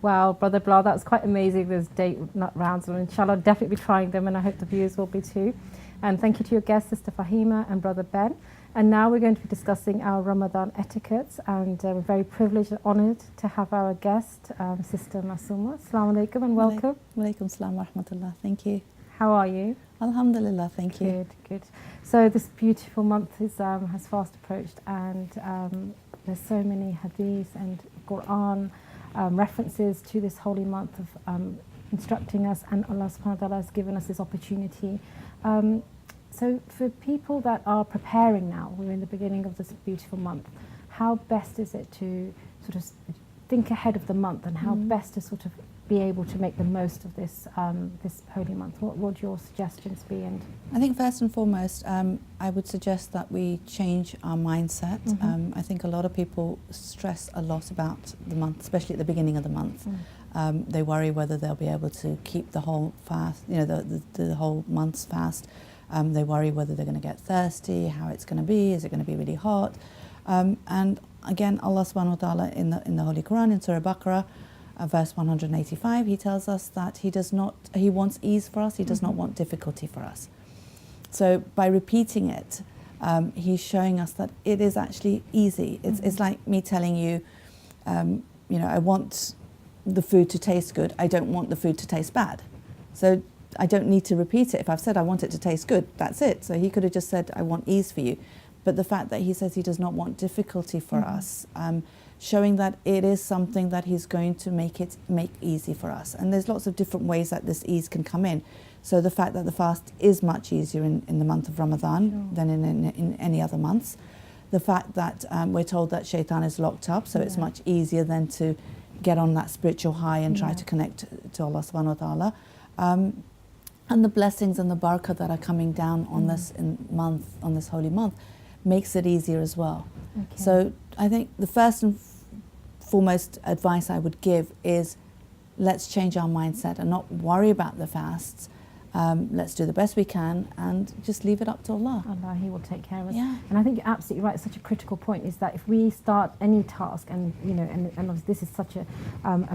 Wow, Brother Bilal, that's quite amazing. There's date nut rounds, and inshallah, I'll definitely be trying them, and I hope the viewers will be too. And thank you to your guests, Sister Fahima and Brother Ben. And now we're going to be discussing our Ramadan etiquettes, and we're very privileged and honoured to have our guest, Sister Masuma. Assalamu alaikum and welcome. Walaikum salam wa rahmatullah. Thank you. How are you? Alhamdulillah, thank you. Good, good. So this beautiful month is, has fast approached, and there's so many hadiths and Quran references to this holy month of instructing us, and Allah subhanahu wa ta'ala has given us this opportunity. So for people that are preparing now, we're in the beginning of this beautiful month, how best is it to sort of think ahead of the month, and how best to sort of be able to make the most of this this holy month? What would your suggestions be? And I think first and foremost, I would suggest that we change our mindset. I think a lot of people stress a lot about the month, especially at the beginning of the month. They worry whether they'll be able to keep the whole fast, you know, the whole month's fast. They worry whether they're going to get thirsty, how it's going to be, is it going to be really hot? And again, Allah subhanahu wa ta'ala in the Holy Quran, in Surah Baqarah, verse 185, he tells us that he wants ease for us, he does not want difficulty for us. So by repeating it, he's showing us that it is actually easy. It's like me telling you, you know, I want the food to taste good, I don't want the food to taste bad. So I don't need to repeat it. If I've said I want it to taste good, that's it. So he could have just said, I want ease for you. But the fact that he says he does not want difficulty for us, showing that it is something that he's going to make easy for us. And there's lots of different ways that this ease can come in. So the fact that the fast is much easier in the month of Ramadan than in any other months. The fact that we're told that shaitan is locked up, so it's much easier then to get on that spiritual high and try to connect to Allah subhanahu wa ta'ala. And the blessings and the barakah that are coming down on this on this holy month, makes it easier as well. So I think the first and foremost advice I would give is, let's change our mindset and not worry about the fasts. Let's do the best we can and just leave it up to Allah. Allah, He will take care of us. Yeah. And I think you're absolutely right. It's such a critical point, is that if we start any task, and you know, and obviously this is such a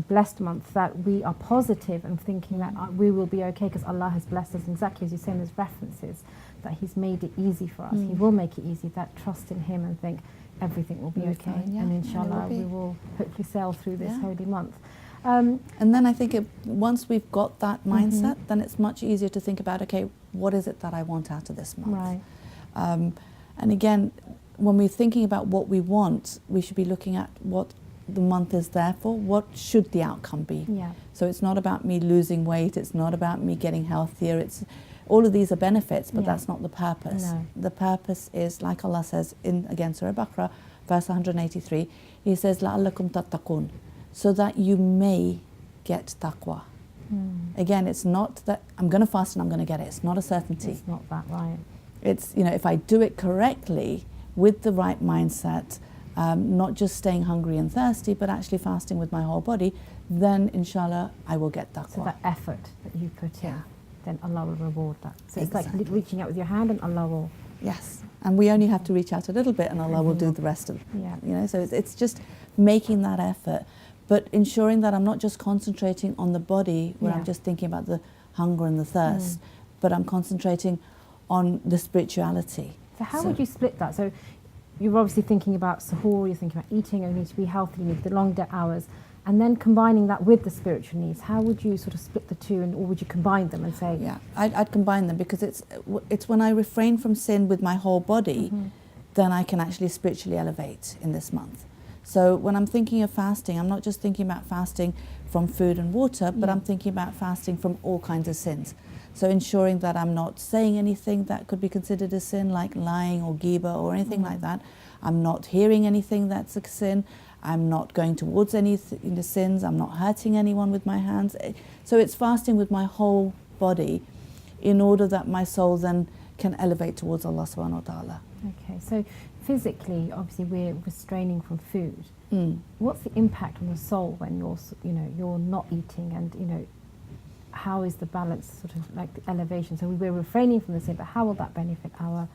blessed month, that we are positive and thinking that we will be okay because Allah has blessed us. Exactly as you're saying, there's references that He's made it easy for us. He will make it easy. That trust in Him and think everything will be okay. And inshallah, we will hopefully sail through this holy month. And then I think once we've got that mindset, then it's much easier to think about, okay, what is it that I want out of this month? Right. And again, when we're thinking about what we want, we should be looking at what the month is there for. What should the outcome be? Yeah. So it's not about me losing weight, it's not about me getting healthier, it's all of these are benefits, but that's not the purpose. No. The purpose is, like Allah says in, again, Surah Baqarah, verse 183, He says, لَعَلَّكُمْ تَتَّقُونَ, so that you may get taqwa. Again, it's not that I'm going to fast and I'm going to get it. It's not a certainty. It's not that, right. It's, you know, if I do it correctly, with the right mindset, not just staying hungry and thirsty, but actually fasting with my whole body, then inshallah I will get taqwa. So that effort that you put in, then Allah will reward that. So it's like reaching out with your hand and Allah will. Yes, and we only have to reach out a little bit and Allah will do the rest of it. Yeah. You know, so it's just making that effort, but ensuring that I'm not just concentrating on the body where I'm just thinking about the hunger and the thirst, but I'm concentrating on the spirituality. So how would you split that? So you're obviously thinking about suhoor, you're thinking about eating, you need to be healthy, you need the long day hours, and then combining that with the spiritual needs. How would you sort of split the two, or would you combine them and say? Yeah, I'd combine them, because it's when I refrain from sin with my whole body, then I can actually spiritually elevate in this month. So when I'm thinking of fasting, I'm not just thinking about fasting from food and water, but I'm thinking about fasting from all kinds of sins. So ensuring that I'm not saying anything that could be considered a sin, like lying or ghibah or anything like that. I'm not hearing anything that's a sin. I'm not going towards any sins. I'm not hurting anyone with my hands. So it's fasting with my whole body in order that my soul then can elevate towards Allah subhanahu wa ta'ala. Okay, so physically, obviously we're restraining from food. What's the impact on the soul when you're not eating, and how is the balance, sort of like the elevation? So we're refraining from the sin, but how will that benefit our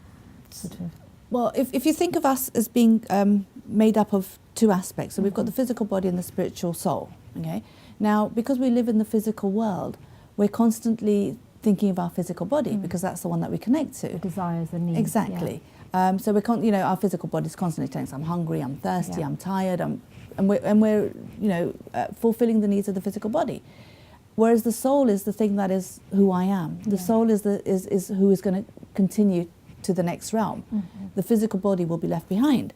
sort of? Well, if you think of us as being made up of two aspects, so we've got the physical body and the spiritual soul. Okay, Now, because we live in the physical world, we're constantly thinking of our physical body because that's the one that we connect to. The desires, the needs. Exactly. So our physical body is constantly telling us, I'm hungry, I'm thirsty, I'm tired, and we're fulfilling the needs of the physical body. Whereas the soul is the thing that is who I am. The soul is who is going to continue to the next realm. The physical body will be left behind.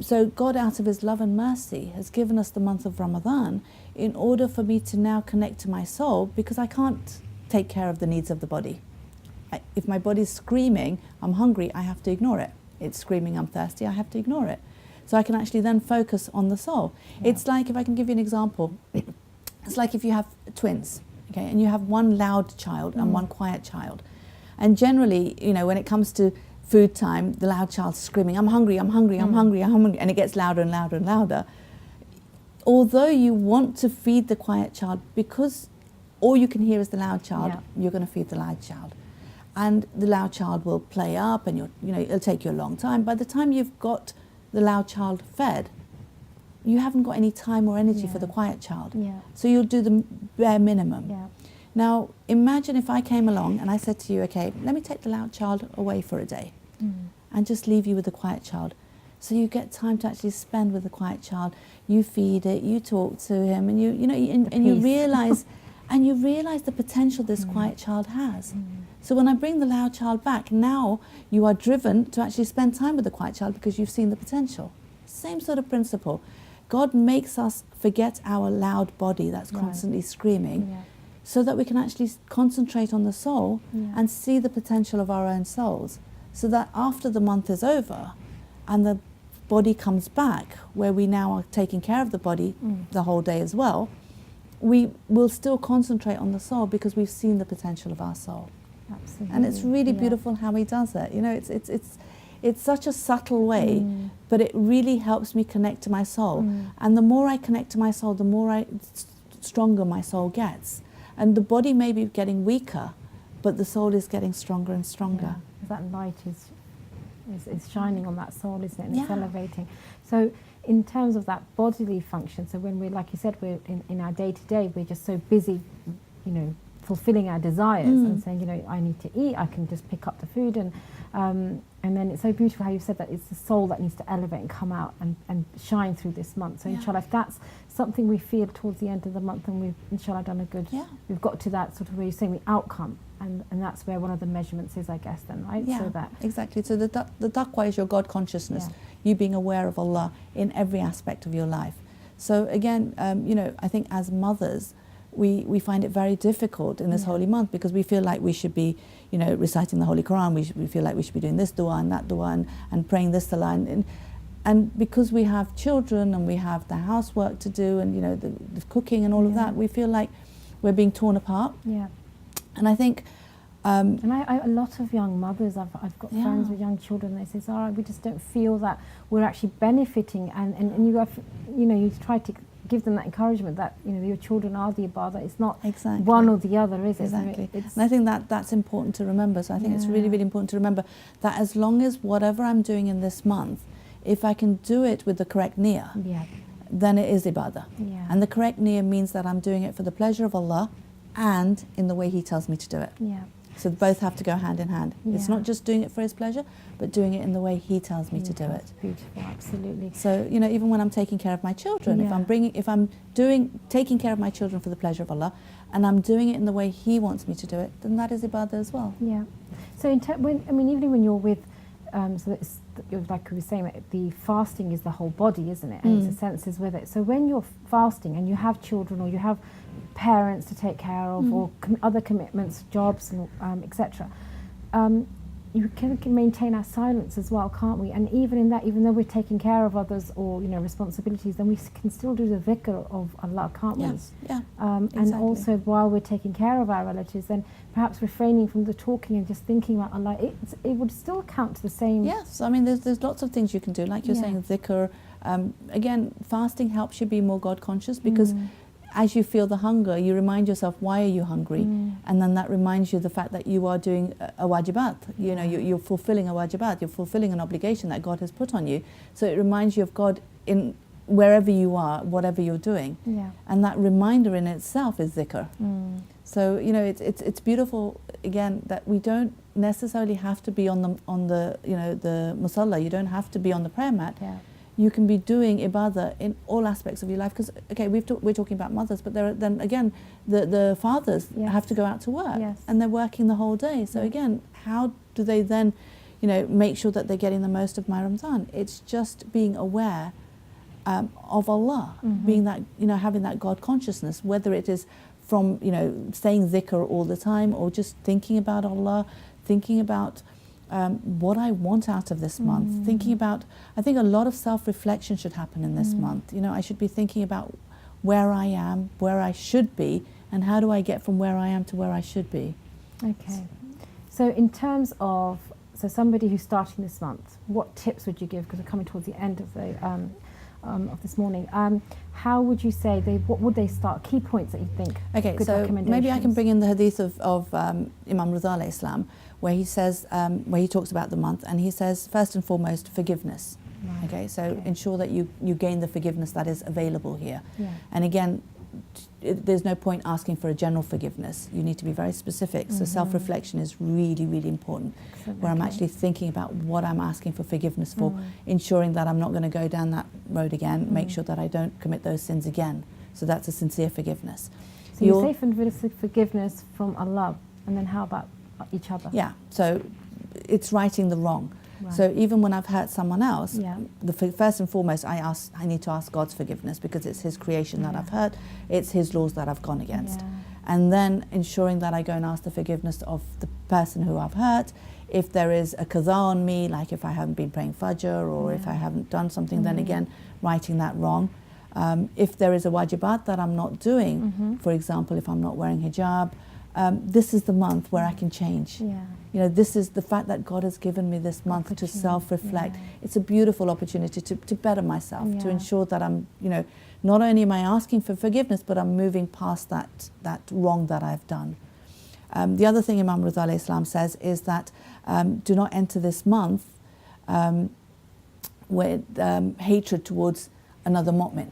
So God, out of His love and mercy, has given us the month of Ramadan in order for me to now connect to my soul, because I can't take care of the needs of the body. If my body's screaming, I'm hungry, I have to ignore it. It's screaming, I'm thirsty, I have to ignore it. So I can actually then focus on the soul. It's like, if I can give you an example, it's like if you have twins, okay, and you have one loud child and one quiet child. And generally, when it comes to food time, the loud child's screaming, I'm hungry, I'm hungry, I'm hungry, I'm hungry, and it gets louder and louder and louder. Although you want to feed the quiet child, because all you can hear is the loud child, you're going to feed the loud child. And the loud child will play up, and it'll take you a long time. By the time you've got the loud child fed, you haven't got any time or energy for the quiet child. So you'll do the bare minimum. Now, imagine if I came along and I said to you, okay, let me take the loud child away for a day and just leave you with the quiet child. So you get time to actually spend with the quiet child. You feed it, you talk to him, and you realize the potential this quiet child has. So when I bring the loud child back, now you are driven to actually spend time with the quiet child because you've seen the potential. Same sort of principle. God makes us forget our loud body that's constantly screaming, so that we can actually concentrate on the soul and see the potential of our own souls. So that after the month is over and the body comes back, where we now are taking care of the body the whole day as well, we will still concentrate on the soul because we've seen the potential of our soul. Absolutely. And it's really beautiful how He does it. It's such a subtle way, but it really helps me connect to my soul. And the more I connect to my soul, the more stronger my soul gets. And the body may be getting weaker, but the soul is getting stronger and stronger. That light is shining on that soul, isn't it? And it's elevating. So in terms of that bodily function, so when we're, like you said, we're in our day-to-day, we're just so busy, fulfilling our desires and saying, I need to eat, I can just pick up the food, and then it's so beautiful how you said that it's the soul that needs to elevate and come out and shine through this month. So inshallah, if that's something we feel towards the end of the month, and we've inshallah done a good, we've got to that sort of where you're saying the outcome, and that's where one of the measurements is, I guess, then, right? Yeah, so that exactly. So the taqwa is your God consciousness, you being aware of Allah in every aspect of your life. So again, I think as mothers, we find it very difficult in this holy month because we feel like we should be, reciting the Holy Quran. We feel like we should be doing this dua and that dua and praying this salah. And because we have children and we have the housework to do and the cooking and all of that, we feel like we're being torn apart. And I think, and a lot of young mothers, I've got friends with young children. They say, Zahra, we just don't feel that we're actually benefiting. And you have, you try to give them that encouragement that your children are the ibadah. It's not one or the other, is it? Exactly. And I think that's important to remember. So I think it's really, really important to remember that as long as whatever I'm doing in this month, if I can do it with the correct niyyah, then it is ibadah. And the correct niyyah means that I'm doing it for the pleasure of Allah and in the way He tells me to do it. So both have to go hand in hand. It's not just doing it for His pleasure, but doing it in the way He tells me to do it. Beautiful, absolutely. So even when I'm taking care of my children, if I'm taking care of my children for the pleasure of Allah, and I'm doing it in the way He wants me to do it, then that is ibadah as well. So even when you're with, like we were saying, the fasting is the whole body, isn't it? And it's the senses with it. So when you're fasting and you have children or you have parents to take care of or other commitments, jobs, and etc., you can maintain our silence as well, can't we? And even in that, even though we're taking care of others or responsibilities, then we can still do the dhikr of Allah, can't we? Exactly. And also while we're taking care of our relatives, then perhaps refraining from the talking and just thinking about Allah, it would still count to the same. Yes, I mean there's lots of things you can do, like you're saying, dhikr. Again, fasting helps you be more God conscious because as you feel the hunger, you remind yourself, why are you hungry? And then that reminds you the fact that you are doing a wajibat. You're fulfilling a wajibat. You're fulfilling an obligation that God has put on you. So it reminds you of God in wherever you are, whatever you're doing. Yeah. And that reminder in itself is dhikr. So, you know, it's beautiful, again, that we don't necessarily have to be on the you know, the musalla. You don't have to be on the prayer mat. Yeah. You can be doing ibadah in all aspects of your life. Because, okay, we're talking about mothers, but then again, the fathers have to go out to work. Yes. And they're working the whole day. So again, how do they then, you know, make sure that they're getting the most of my Ramadan? It's just being aware of Allah, being that, you know, having that God consciousness, whether it is from, you know, saying dhikr all the time, or just thinking about Allah, thinking about what I want out of this month, thinking about, I think a lot of self-reflection should happen in this month. You know, I should be thinking about where I am, where I should be, and how do I get from where I am to where I should be. Okay. So in terms of, so somebody who's starting this month, what tips would you give, because we're coming towards the end of the of this morning, how would you say what would they start, key points that you think? Okay, good so maybe I can bring in the hadith of Imam Rida alayhi salam, where he says, where he talks about the month, and he says, first and foremost, forgiveness. Right. Okay, so ensure that you gain the forgiveness that is available here. Yeah. And again, there's no point asking for a general forgiveness. You need to be very specific. So self-reflection is really, really important. Excellent. Where I'm actually thinking about what I'm asking for forgiveness for, ensuring that I'm not going to go down that road again, make sure that I don't commit those sins again. So that's a sincere forgiveness. So you say forgiveness from Allah, and then how about each other? Yeah, so it's righting the wrong. Right. So even when I've hurt someone else, Yeah. First and foremost, I need to ask God's forgiveness, because it's His creation that I've hurt, it's His laws that I've gone against. Yeah. And then ensuring that I go and ask the forgiveness of the person who I've hurt. If there is a qaza on me, like if I haven't been praying fajr, or if I haven't done something, then again, righting that wrong. If there is a wajibat that I'm not doing, for example, if I'm not wearing hijab, this is the month where I can change. Yeah. You know, this is the fact that God has given me this month to self-reflect. It's a beautiful opportunity to better myself, to ensure that I'm, you know, not only am I asking for forgiveness, but I'm moving past that wrong that I've done. The other thing Imam Rida alayhi salam says is that do not enter this month with hatred towards another mu'min.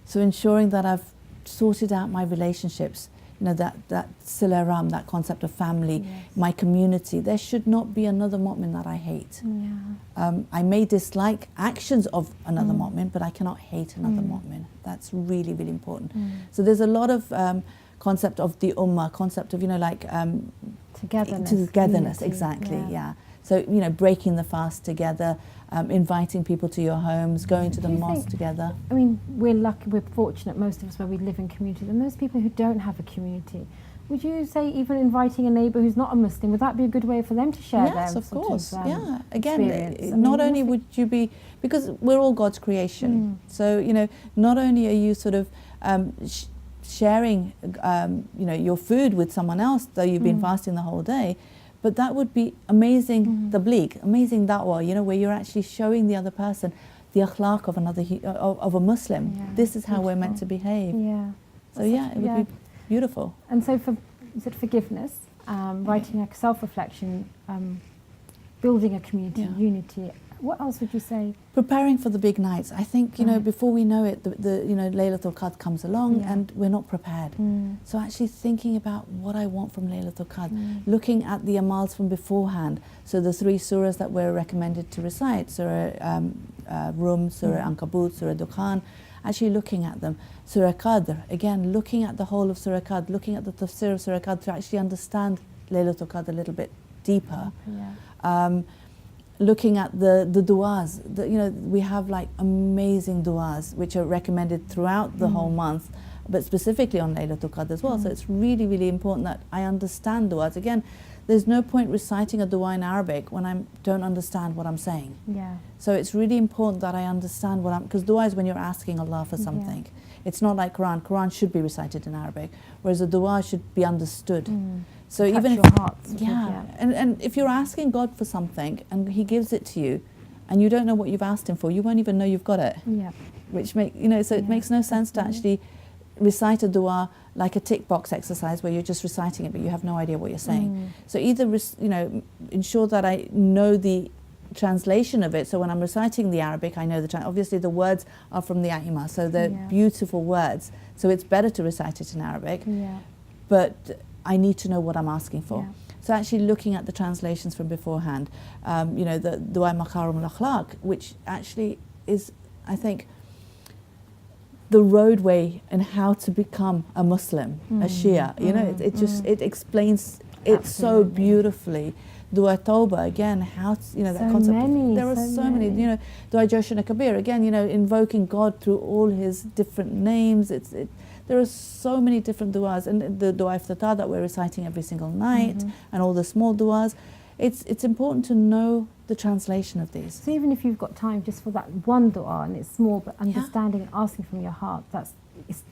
So ensuring that I've sorted out my relationships, you know, that sila ram, that concept of family, my community. There should not be another mu'min that I hate. Yeah. I may dislike actions of another mu'min, but I cannot hate another mu'min. That's really, really important. So there's a lot of concept of the ummah, concept of, you know, like Togetherness. togetherness, Unity, exactly, yeah. So, you know, breaking the fast together, inviting people to your homes, going to the mosque together. I mean, we're lucky, we're fortunate, most of us, where we live in communities, and those people who don't have a community, would you say even inviting a neighbour who's not a Muslim, would that be a good way for them to share Yes, their of course, experience? Again, not only would you be, because we're all God's creation, so, you know, not only are you sort of sharing, you know, your food with someone else, though you've been fasting the whole day, but that would be amazing tabligh, amazing da'wah, you know, where you're actually showing the other person the akhlaq of another of a Muslim. Yeah, this is how we're meant to behave. Yeah. So yeah, it would be beautiful. And so for, you said forgiveness, writing a self-reflection, building a community, unity. What else would you say? Preparing for the big nights. I think, you know, before we know it, the you know, Laylatul Qadr comes along and we're not prepared. So actually thinking about what I want from Laylatul Qadr, looking at the amals from beforehand. So the 3 surahs that we're recommended to recite, Surah Rum, Surah Ankabut, Surah Dukhan, actually looking at them. Surah Qadr, again, looking at the whole of Surah Qadr, looking at the tafsir of Surah Qadr to actually understand Laylatul Qadr a little bit deeper. Looking at the du'as, you know, we have like amazing du'as which are recommended throughout the whole month, but specifically on Laylatul Qadr as well. So it's really, really important that I understand du'as. Again, there's no point reciting a du'a in Arabic when I don't understand what I'm saying. So it's really important that I understand what because du'a is when you're asking Allah for something. It's not like Quran. Quran should be recited in Arabic, whereas a du'a should be understood. So touch even your heart, and if you're asking God for something and He gives it to you, and you don't know what you've asked Him for, you won't even know you've got it. Which it makes no sense to actually recite a dua like a tick box exercise where you're just reciting it but you have no idea what you're saying. So either ensure that I know the translation of it. So when I'm reciting the Arabic, I know obviously the words are from the A'imah, so they're beautiful words. So it's better to recite it in Arabic. Yeah. But I need to know what I'm asking for. Yeah. So actually looking at the translations from beforehand, you know, the Dua Makarim al-Akhlaq, which actually is, I think, the roadway and how to become a Muslim, a Shia. You know, it explains it so beautifully. Dua Tawbah, again, how to, you know, that concept. There are so many, you know, Dua Joshana Kabir, again, you know, invoking God through all his different names. There are so many different duas, and the Dua Iftatah that we're reciting every single night, and all the small duas. It's important to know the translation of these. So even if you've got time just for that one dua, and it's small, but understanding and asking from your heart,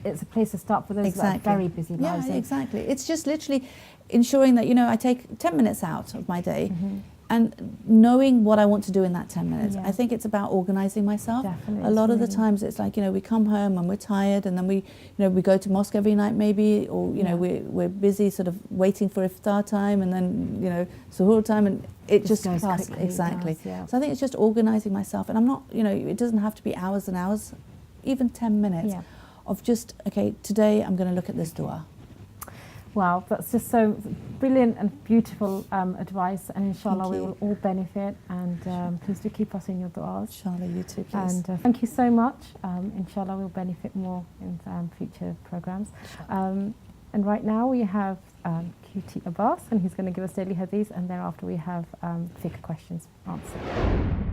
it's a place to start for those that are very busy lives. Yeah, exactly. It's just literally ensuring that, you know, I take 10 minutes out of my day and knowing what I want to do in that 10 minutes. I think it's about organizing myself. Definitely. A lot of the times it's like, you know, we come home and we're tired, and then we, you know, we go to mosque every night maybe, or, you know, we're busy sort of waiting for iftar time, and then, you know, suhoor time, and it just goes passes. quickly. Exactly. It does, So I think it's just organizing myself, and I'm not, you know, it doesn't have to be hours and hours, even 10 minutes of just, okay, today I'm going to look at this dua. Wow, that's just so brilliant and beautiful advice, and inshallah we will all benefit, and please do keep us in your du'as. Inshallah, you too, please. And thank you so much. Inshallah we'll benefit more in future programs. And right now we have QT Abbas, and he's going to give us daily hadith, and thereafter we have fiqh questions answered.